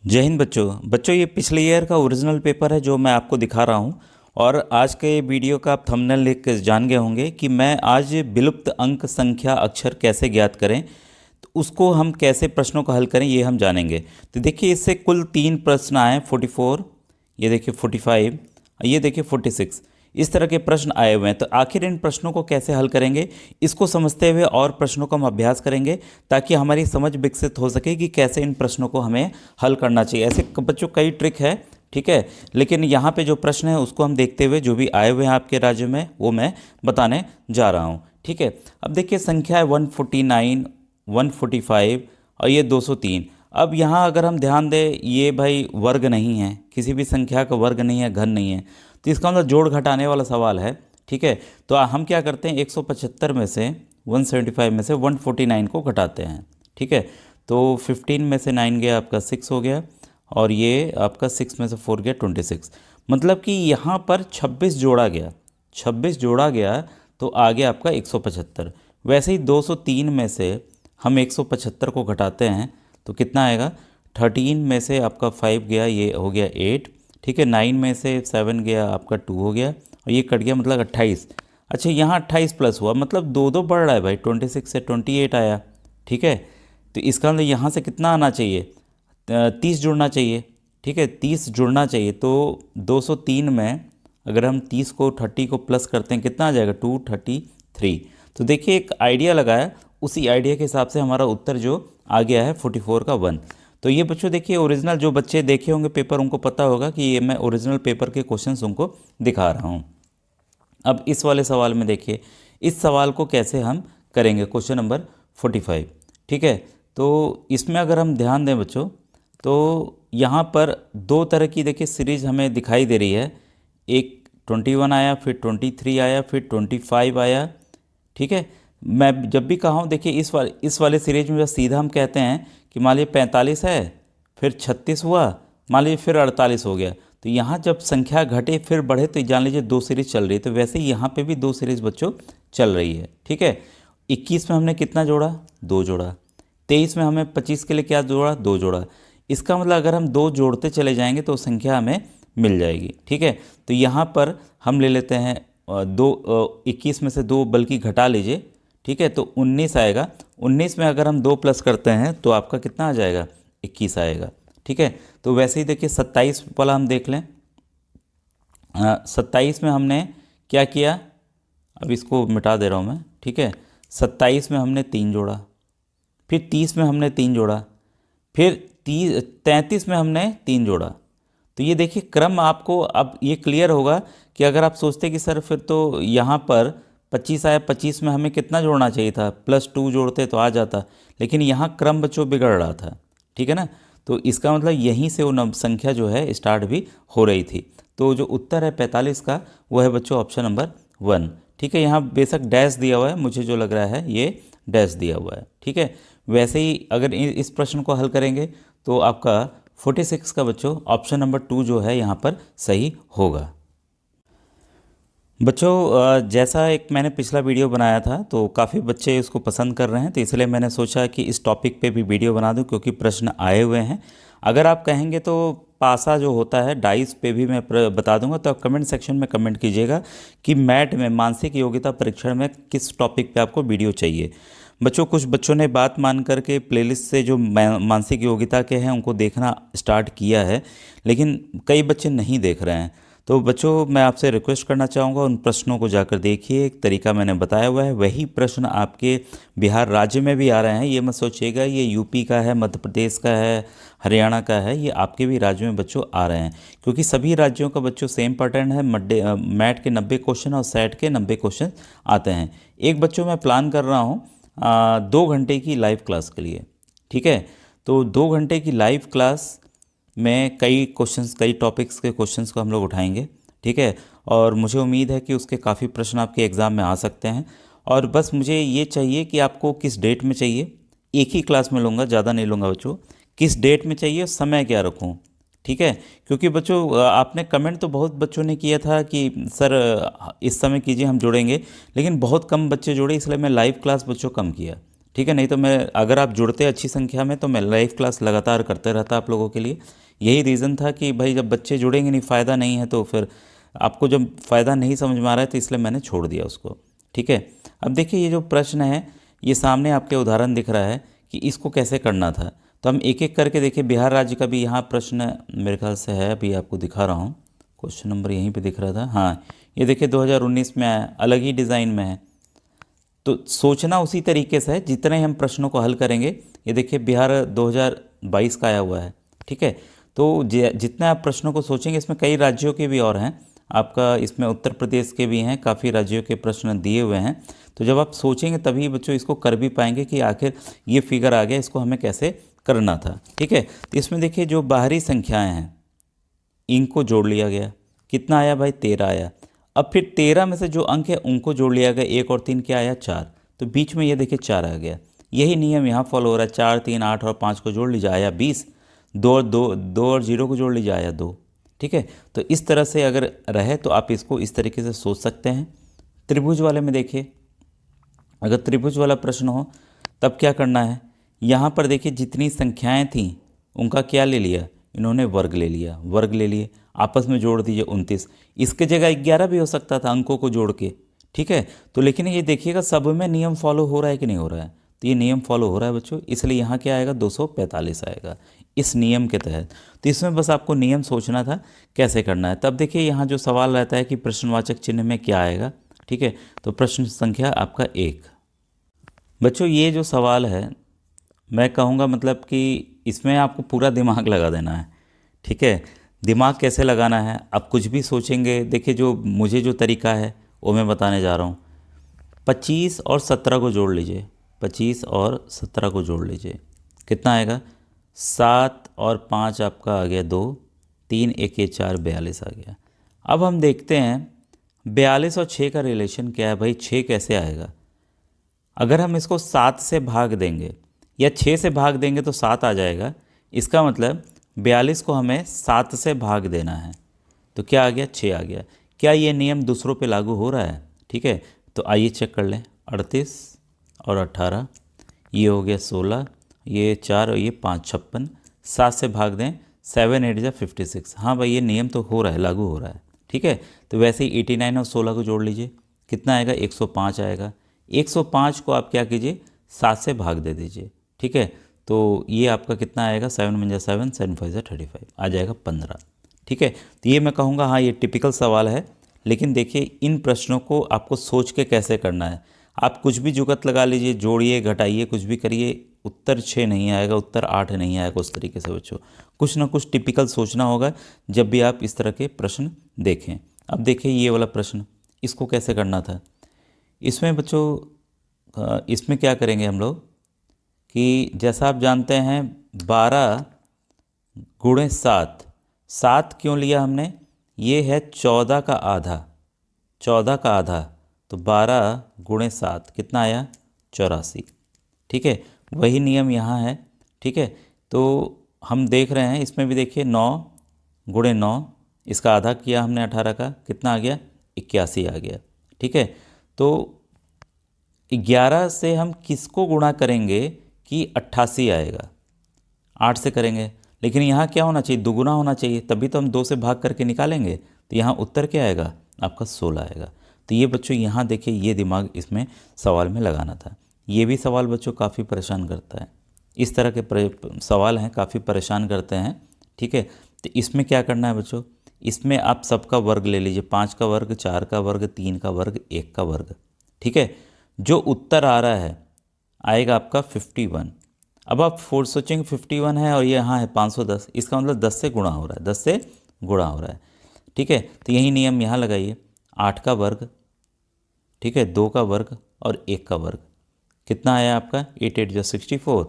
जय हिंद बच्चों ये पिछले ईयर का ओरिजिनल पेपर है जो मैं आपको दिखा रहा हूँ। और आज के वीडियो का आप थंबनेल देख कर जान गए होंगे कि मैं आज विलुप्त अंक संख्या अक्षर कैसे ज्ञात करें, तो उसको हम कैसे प्रश्नों को हल करें ये हम जानेंगे। तो देखिए इससे कुल 3 प्रश्न आए, 44, ये देखिए 45, ये देखिए 46। इस तरह के प्रश्न आए हुए हैं। तो आखिर इन प्रश्नों को कैसे हल करेंगे, इसको समझते हुए और प्रश्नों का हम अभ्यास करेंगे ताकि हमारी समझ विकसित हो सके कि कैसे इन प्रश्नों को हमें हल करना चाहिए। ऐसे बच्चों कई ट्रिक है, ठीक है, लेकिन यहाँ पे जो प्रश्न है उसको हम देखते हुए जो भी आए हुए हैं आपके राज्य में वो मैं बताने जा रहा हूँ। ठीक है, अब देखिए संख्या है 149, 145 और ये 203। अब यहाँ अगर हम ध्यान दें, ये भाई वर्ग नहीं है, किसी भी संख्या का वर्ग नहीं है, घन नहीं है, तो इसका मतलब जोड़ घटाने वाला सवाल है। ठीक है, तो हम क्या करते हैं, 175 में से 175 में से 149 को घटाते हैं। ठीक है, तो 15 में से 9 गया आपका 6 हो गया, और ये आपका 6 में से 4 गया 26। मतलब कि यहाँ पर 26 जोड़ा गया, 26 जोड़ा गया तो आ गया आपका 175। वैसे ही 203 में से हम 175 को घटाते हैं तो कितना आएगा, 13 में से आपका 5 गया, ये हो गया 8। ठीक है, 9 में से 7 गया आपका 2 हो गया, और ये कट गया मतलब 28। अच्छा, यहाँ 28 प्लस हुआ मतलब दो दो बढ़ रहा है भाई, 26 से 28 आया। ठीक है, तो इसका मतलब यहाँ से कितना आना चाहिए, 30 जुड़ना चाहिए। ठीक है, 30 जुड़ना चाहिए। तो 203 में अगर हम 30 को 30 को प्लस करते हैं कितना आ जाएगा, 233। तो देखिए एक आइडिया लगाया, उसी आइडिया के हिसाब से हमारा उत्तर जो आ गया है 44 का 1। तो ये बच्चों देखिए ओरिजिनल, जो बच्चे देखे होंगे पेपर उनको पता होगा कि ये मैं ओरिजिनल पेपर के क्वेश्चंस उनको दिखा रहा हूँ। अब इस वाले सवाल में देखिए, इस सवाल को कैसे हम करेंगे, क्वेश्चन नंबर 45। ठीक है, तो इसमें अगर हम ध्यान दें बच्चों, तो यहाँ पर दो तरह की देखिए सीरीज हमें दिखाई दे रही है। एक 21 आया, फिर 23 आया, फिर 25 आया। ठीक है, मैं जब भी कहा हूँ देखिए इस वाले सीरीज में बस सीधा हम कहते हैं कि मान लीजिए 45 है, फिर 36 हुआ, मान लीजिए फिर 48 हो गया। तो यहाँ जब संख्या घटे फिर बढ़े तो जान लीजिए 2 सीरीज चल रही है। तो वैसे ही यहाँ पे भी 2 सीरीज बच्चों चल रही है। ठीक है, 21 में हमने कितना जोड़ा, 2 जोड़ा। 23 में हमें 25 के लिए क्या जोड़ा, 2 जोड़ा। इसका मतलब अगर हम 2 जोड़ते चले जाएंगे तो संख्या हमें मिल जाएगी। ठीक है, तो यहाँ पर हम ले लेते हैं 21 में से 2 बल्कि घटा लीजिए। ठीक है, तो 19 आएगा। 19 में अगर हम 2 प्लस करते हैं तो आपका कितना आ जाएगा, 21 आएगा। ठीक है, तो वैसे ही देखिए 27 वाला हम देख लें। 27 में हमने क्या किया, अब इसको मिटा दे रहा हूँ मैं। ठीक है, 27 में हमने 3 जोड़ा, फिर 30 में हमने 3 जोड़ा, फिर 33 में हमने 3 जोड़ा। तो ये देखिए क्रम आपको अब ये क्लियर होगा कि अगर आप सोचते कि सर फिर तो यहाँ पर 25 आया, 25 में हमें कितना जोड़ना चाहिए था, +2 जोड़ते तो आ जाता, लेकिन यहाँ क्रम बच्चों बिगड़ रहा था। ठीक है ना, तो इसका मतलब यहीं से वो संख्या जो है स्टार्ट भी हो रही थी। तो जो उत्तर है 45 का वो है बच्चों ऑप्शन नंबर 1। ठीक है, यहाँ बेशक डैश दिया हुआ है, मुझे जो लग रहा है ये डैश दिया हुआ है। ठीक है, वैसे ही अगर इस प्रश्न को हल करेंगे तो आपका 46 का बच्चों ऑप्शन नंबर 2 जो है यहाँ पर सही होगा। बच्चों जैसा एक मैंने पिछला वीडियो बनाया था तो काफ़ी बच्चे इसको पसंद कर रहे हैं, तो इसलिए मैंने सोचा कि इस टॉपिक पे भी वीडियो बना दूं क्योंकि प्रश्न आए हुए हैं। अगर आप कहेंगे तो पासा जो होता है डाइस पे भी मैं बता दूंगा, तो आप कमेंट सेक्शन में कमेंट कीजिएगा कि मैट में मानसिक योग्यता परीक्षण में किस टॉपिक पे आपको वीडियो चाहिए। बच्चों कुछ बच्चों ने बात मान करके प्लेलिस्ट से जो मानसिक योग्यता के हैं उनको देखना स्टार्ट किया है, लेकिन कई बच्चे नहीं देख रहे हैं। तो बच्चों मैं आपसे रिक्वेस्ट करना चाहूँगा उन प्रश्नों को जाकर देखिए। एक तरीका मैंने बताया हुआ है, वही प्रश्न आपके बिहार राज्य में भी आ रहे हैं। ये मत सोचिएगा ये यूपी का है, मध्य प्रदेश का है, हरियाणा का है, ये आपके भी राज्यों में बच्चों आ रहे हैं, क्योंकि सभी राज्यों का बच्चों सेम पैटर्न है। मैट के 90 क्वेश्चन और सेट के 90 क्वेश्चन आते हैं। एक बच्चों मैं प्लान कर रहा हूँ 2 घंटे की लाइव क्लास के लिए। ठीक है, तो 2 घंटे की लाइव क्लास में कई क्वेश्चंस, कई टॉपिक्स के क्वेश्चंस को हम लोग उठाएंगे। ठीक है, और मुझे उम्मीद है कि उसके काफ़ी प्रश्न आपके एग्ज़ाम में आ सकते हैं। और बस मुझे ये चाहिए कि आपको किस डेट में चाहिए, एक ही क्लास में लूँगा, ज़्यादा नहीं लूँगा बच्चों। किस डेट में चाहिए, समय क्या रखूँ। ठीक है, क्योंकि बच्चों आपने कमेंट तो बहुत बच्चों ने किया था कि सर इस समय कीजिए हम जुड़ेंगे, लेकिन बहुत कम बच्चे जुड़े, इसलिए मैं लाइव क्लास बच्चों कम किया। ठीक है। नहीं तो मैं, अगर आप जुड़ते अच्छी संख्या में तो मैं लाइव क्लास लगातार करते रहता आप लोगों के लिए। यही रीज़न था कि भाई जब बच्चे जुड़ेंगे नहीं, फ़ायदा नहीं है, तो फिर आपको जब फ़ायदा नहीं समझ में आ रहा है तो इसलिए मैंने छोड़ दिया उसको। ठीक है। अब देखिए ये जो प्रश्न है, ये सामने आपके उदाहरण दिख रहा है कि इसको कैसे करना था। तो हम एक एक करके देखिए, बिहार राज्य का भी यहाँ प्रश्न मेरे ख्याल से है, अभी आपको दिखा रहा हूँ। क्वेश्चन नंबर यहीं पे दिख रहा था, हाँ ये देखिए 2019 में आया, अलग ही डिज़ाइन में है। तो सोचना उसी तरीके से है, जितने हम प्रश्नों को हल करेंगे। ये देखिए बिहार 2022 का आया हुआ है। ठीक है। तो जितने आप प्रश्नों को सोचेंगे, इसमें कई राज्यों के भी और हैं आपका, इसमें उत्तर प्रदेश के भी हैं, काफ़ी राज्यों के प्रश्न दिए हुए हैं। तो जब आप सोचेंगे तभी बच्चों इसको कर भी पाएंगे कि आखिर ये फिगर आ गया, इसको हमें कैसे करना था। ठीक है। तो इसमें देखिए जो बाहरी संख्याएँ हैं इनको जोड़ लिया गया, कितना आया भाई 13 आया। अब फिर 13 में से जो अंक है उनको जोड़ लिया गया, 1 और 3 क्या आया 4, तो बीच में ये देखिए 4 आ गया। यही नियम यहाँ फॉलो हो रहा है, 4 3 8 और 5 को जोड़ लीजिए आया 20, 2 और 0 को जोड़ लीजिए आया 2। ठीक है। तो इस तरह से अगर रहे तो आप इसको इस तरीके से सोच सकते हैं। त्रिभुज वाले में देखिए, अगर त्रिभुज वाला प्रश्न हो तब क्या करना है, यहाँ पर देखिए जितनी संख्याएं थीं उनका क्या ले लिया, इन्होंने वर्ग ले लिया, वर्ग ले लिए, आपस में जोड़ दीजिए 29। इसके जगह 11 भी हो सकता था अंकों को जोड़ के। ठीक है। तो लेकिन ये देखिएगा सब में नियम फॉलो हो रहा है कि नहीं हो रहा है, तो ये नियम फॉलो हो रहा है बच्चों, इसलिए यहाँ क्या आएगा 245 आएगा इस नियम के तहत। तो इसमें बस आपको नियम सोचना था कैसे करना है। तब देखिए यहाँ जो सवाल रहता है कि प्रश्नवाचक चिन्ह में क्या आएगा। ठीक है। तो प्रश्न संख्या आपका 1। बच्चों ये जो सवाल है, मैं कहूँगा मतलब कि इसमें आपको पूरा दिमाग लगा देना है। ठीक है। दिमाग कैसे लगाना है, आप कुछ भी सोचेंगे। देखिए जो मुझे जो तरीका है वो मैं बताने जा रहा हूँ। 25 और 17 को जोड़ लीजिए, 25 और 17 को जोड़ लीजिए, कितना आएगा 7 और 5 आपका आ गया 2, 3 1 ये 4 42 आ गया। अब हम देखते हैं 42 और 6 का रिलेशन क्या है भाई, 6 कैसे आएगा। अगर हम इसको 7 से भाग देंगे या 6 से भाग देंगे तो 7 आ जाएगा। इसका मतलब 42 को हमें 7 से भाग देना है, तो क्या आ गया 6 आ गया। क्या ये नियम दूसरों पे लागू हो रहा है। ठीक है। तो आइए चेक कर लें, 38 और 18, ये हो गया 16, ये 4 और ये 5 56, 7 से भाग दें 7 8 जा 56। हाँ भाई ये नियम तो हो रहा है, लागू हो रहा है। ठीक है। तो वैसे ही 89 और 16 को जोड़ लीजिए, कितना आएगा 105 आएगा। 105 को आप क्या कीजिए 7 से भाग दे दीजिए। ठीक है। तो ये आपका कितना आएगा 7 1 7, 7 5 35 आ जाएगा 15। ठीक है। तो ये मैं कहूँगा हाँ ये टिपिकल सवाल है, लेकिन देखिए इन प्रश्नों को आपको सोच के कैसे करना है। आप कुछ भी जुगत लगा लीजिए, जोड़िए घटाइए कुछ भी करिए, उत्तर 6 नहीं आएगा, उत्तर 8 नहीं आएगा उस तरीके से बच्चों। कुछ ना कुछ टिपिकल सोचना होगा जब भी आप इस तरह के प्रश्न देखें। अब देखिए ये वाला प्रश्न, इसको कैसे करना था। इसमें बच्चों इसमें क्या करेंगे हम लोग कि जैसा आप जानते हैं 12 गुणे 7, 7 क्यों लिया हमने, ये है 14 का आधा, 14 का आधा, तो 12 गुणे 7 कितना आया 84। ठीक है। वही नियम यहाँ है। ठीक है। तो हम देख रहे हैं इसमें भी देखिए 9 गुणे 9, इसका आधा किया हमने 18 का, कितना आ गया 81 आ गया। ठीक है। तो 11 से हम किसको गुणा करेंगे कि 88 आएगा, 8 से करेंगे, लेकिन यहाँ क्या होना चाहिए दुगुना होना चाहिए, तभी तो हम 2 से भाग करके निकालेंगे। तो यहाँ उत्तर क्या आएगा आपका 16 आएगा। तो ये बच्चों यहाँ देखिए ये दिमाग इसमें सवाल में लगाना था। ये भी सवाल बच्चों काफ़ी परेशान करता है, इस तरह के सवाल हैं काफ़ी परेशान करते हैं। ठीक है। तो इसमें क्या करना है बच्चों, इसमें आप सबका वर्ग ले लीजिए, 5 का वर्ग, 4 का वर्ग, 3 का वर्ग, 1 का वर्ग। ठीक है। जो उत्तर आ रहा है आएगा आपका 51। अब आप फोर सोचेंगे 51 है और ये यहाँ है 510, इसका मतलब 10 से गुणा हो रहा है, 10 से गुणा हो रहा है। ठीक है। तो यही नियम यहाँ लगाइए, 8 का वर्ग, ठीक है, 2 का वर्ग और 1 का वर्ग, कितना आया आपका 8 8 जो 64,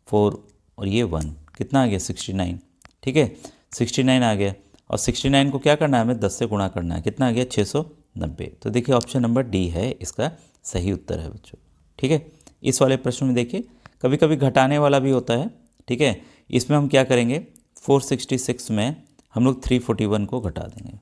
4 और ये 1, कितना आ गया 69। ठीक है। 69 आ गया, और 69 को क्या करना है हमें 10 से गुणा करना है, कितना आ गया 690। तो देखिए ऑप्शन नंबर डी है इसका सही उत्तर है बच्चों। ठीक है। इस वाले प्रश्न में देखिए कभी कभी घटाने वाला भी होता है। ठीक है। इसमें हम क्या करेंगे 466 में हम लोग 341 को घटा देंगे।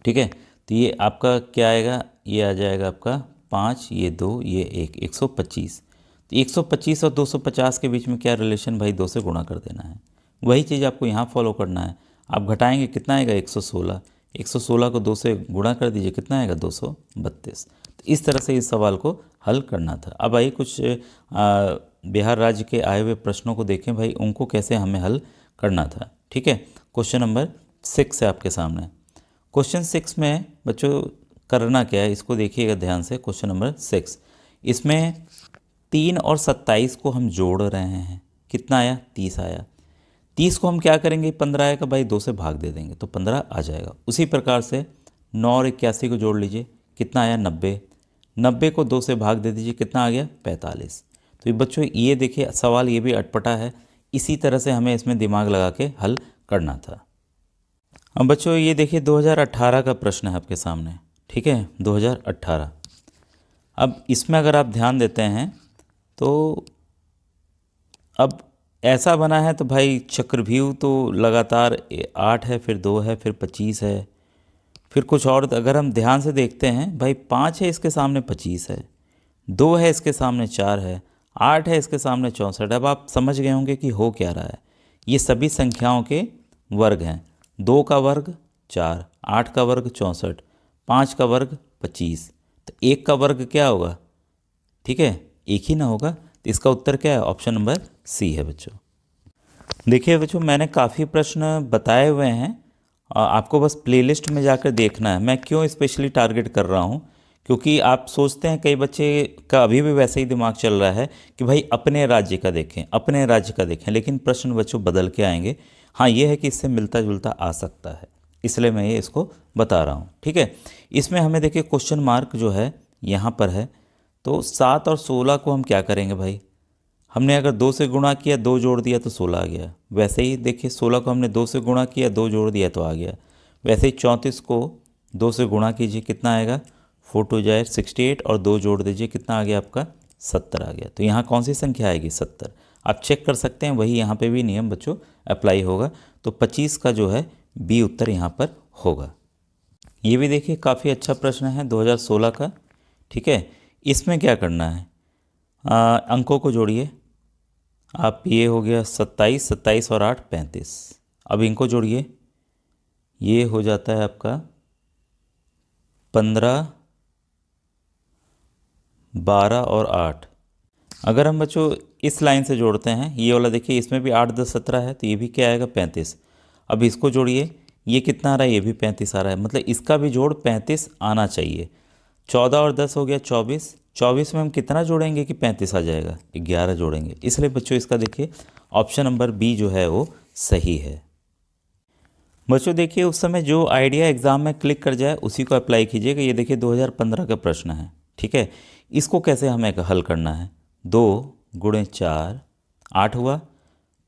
ठीक है। तो ये आपका क्या आएगा, ये आ जाएगा आपका 5, ये 2, ये 1, 125। तो 125 और 250 के बीच में क्या रिलेशन भाई, 2 से गुणा कर देना है। वही चीज़ आपको यहाँ फॉलो करना है। आप घटाएंगे कितना आएगा 116, 116 को 2 से गुणा कर दीजिए, कितना आएगा 232। तो इस तरह से इस सवाल को हल करना था। अब आइए कुछ बिहार राज्य के आए हुए प्रश्नों को देखें भाई, उनको कैसे हमें हल करना था। ठीक है, क्वेश्चन नंबर 6 है आपके सामने। क्वेश्चन 6 में बच्चों करना क्या है, इसको देखिएगा ध्यान से। क्वेश्चन नंबर 6, इसमें 3 और 27 को हम जोड़ रहे हैं। कितना आया, 30 आया। 30 को हम क्या करेंगे, 15 आएगा भाई, 2 से भाग दे देंगे तो 15 आ जाएगा। उसी प्रकार से 9 और 81 को जोड़ लीजिए, कितना आया 90। 90 को 2 से भाग दे दीजिए, कितना आ गया 45। तो ये बच्चों ये देखिए सवाल ये भी अटपटा है, इसी तरह से हमें इसमें दिमाग लगा के हल करना था। अब बच्चों ये देखिए 2018 का प्रश्न है आपके सामने। ठीक है, 2018। अब इसमें अगर आप ध्यान देते हैं तो अब ऐसा बना है तो भाई चक्रव्यूह तो लगातार 8 है, फिर 2 है, फिर 25 है, फिर कुछ और। अगर हम ध्यान से देखते हैं भाई 5 है इसके सामने 25 है, 2 है इसके सामने 4 है, 8 है इसके सामने 64। अब आप समझ गए होंगे कि हो क्या रहा है। ये सभी संख्याओं के वर्ग हैं। 2 का वर्ग 4, 8 का वर्ग 64, 5 का वर्ग 25, तो 1 का वर्ग क्या होगा, ठीक है, 1 ही ना होगा। तो इसका उत्तर क्या है, ऑप्शन नंबर सी है बच्चों। देखिए बच्चों मैंने काफ़ी प्रश्न बताए हुए हैं, आपको बस प्लेलिस्ट में जाकर देखना है। मैं क्यों स्पेशली टारगेट कर रहा हूँ, क्योंकि आप सोचते हैं, कई बच्चे का अभी भी वैसे ही दिमाग चल रहा है कि भाई अपने राज्य का देखें, अपने राज्य का देखें, लेकिन प्रश्न बच्चों बदल के आएंगे। हाँ ये है कि इससे मिलता जुलता आ सकता है, इसलिए मैं ये इसको बता रहा हूँ। ठीक है, इसमें हमें देखिए क्वेश्चन मार्क जो है यहाँ पर है, तो 7 और 16 को हम क्या करेंगे भाई, हमने अगर 2 से गुणा किया, 2 जोड़ दिया तो 16 आ गया। वैसे ही देखिए 16 को हमने 2 से गुणा किया, 2 जोड़ दिया तो आ गया। वैसे ही 34 को 2 से गुणा कीजिए, कितना आएगा 4 2 जाए 68, और 2 जोड़ दीजिए, कितना आ गया आपका 70 आ गया। तो यहाँ कौन सी संख्या आएगी 70। आप चेक कर सकते हैं, वही यहाँ पे भी नियम बच्चों अप्लाई होगा। तो 25 का जो है बी उत्तर यहाँ पर होगा। ये भी देखिए काफ़ी अच्छा प्रश्न है 2016 का। ठीक है, इसमें क्या करना है, अंकों को जोड़िए आप। ये हो गया 27, 27 और 8 35। अब इनको जोड़िए, ये हो जाता है आपका 15, 12 और 8। अगर हम बच्चों इस लाइन से जोड़ते हैं, ये वाला देखिए इसमें भी 8 10 17 है, तो ये भी क्या आएगा 35। अब इसको जोड़िए, ये कितना आ रहा है, ये भी 35 आ रहा है, मतलब इसका भी जोड़ 35 आना चाहिए। 14 और 10 हो गया 24, 24 में हम कितना जोड़ेंगे कि 35 आ जाएगा, 11 जोड़ेंगे। इसलिए बच्चों इसका देखिए ऑप्शन नंबर बी जो है वो सही है। बच्चों देखिए उस समय जो आइडिया एग्ज़ाम में क्लिक कर जाए उसी को अप्लाई कीजिएगा। ये देखिए 2015 का प्रश्न है। ठीक है, इसको कैसे हमें हल करना है, 2 गुणे 4 8 हुआ,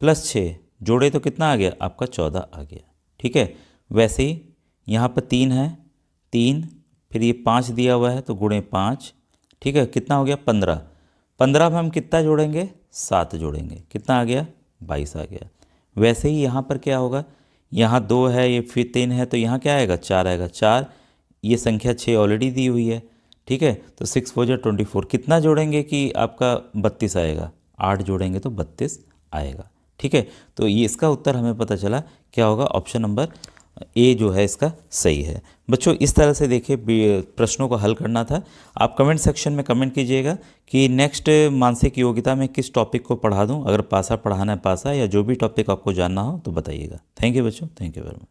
प्लस 6 जोड़े तो कितना आ गया आपका 14 आ गया। ठीक है, वैसे ही यहाँ पर 3 है, 3 फिर ये 5 दिया हुआ है तो गुणे 5। ठीक है, कितना हो गया 15। 15 में हम कितना जोड़ेंगे 7 जोड़ेंगे, कितना आ गया 22 आ गया। वैसे ही यहाँ पर क्या होगा, यहाँ 2 है, ये फिर 3 है, तो यहाँ क्या आएगा 4 आएगा। 4, ये संख्या 6 ऑलरेडी दी हुई है। ठीक है, तो 6 4 जा 24, कितना जोड़ेंगे कि आपका 32 आएगा, 8 जोड़ेंगे तो 32 आएगा। ठीक है, तो ये इसका उत्तर हमें पता चला क्या होगा, ऑप्शन नंबर ए जो है इसका सही है। बच्चों इस तरह से देखिए प्रश्नों को हल करना था। आप कमेंट सेक्शन में कमेंट कीजिएगा कि नेक्स्ट मानसिक योग्यता में किस टॉपिक को पढ़ा दूं। अगर पासा पढ़ाना है पासा, या जो भी टॉपिक आपको जानना हो तो बताइएगा। थैंक यू बच्चों, थैंक यू वेरी मच।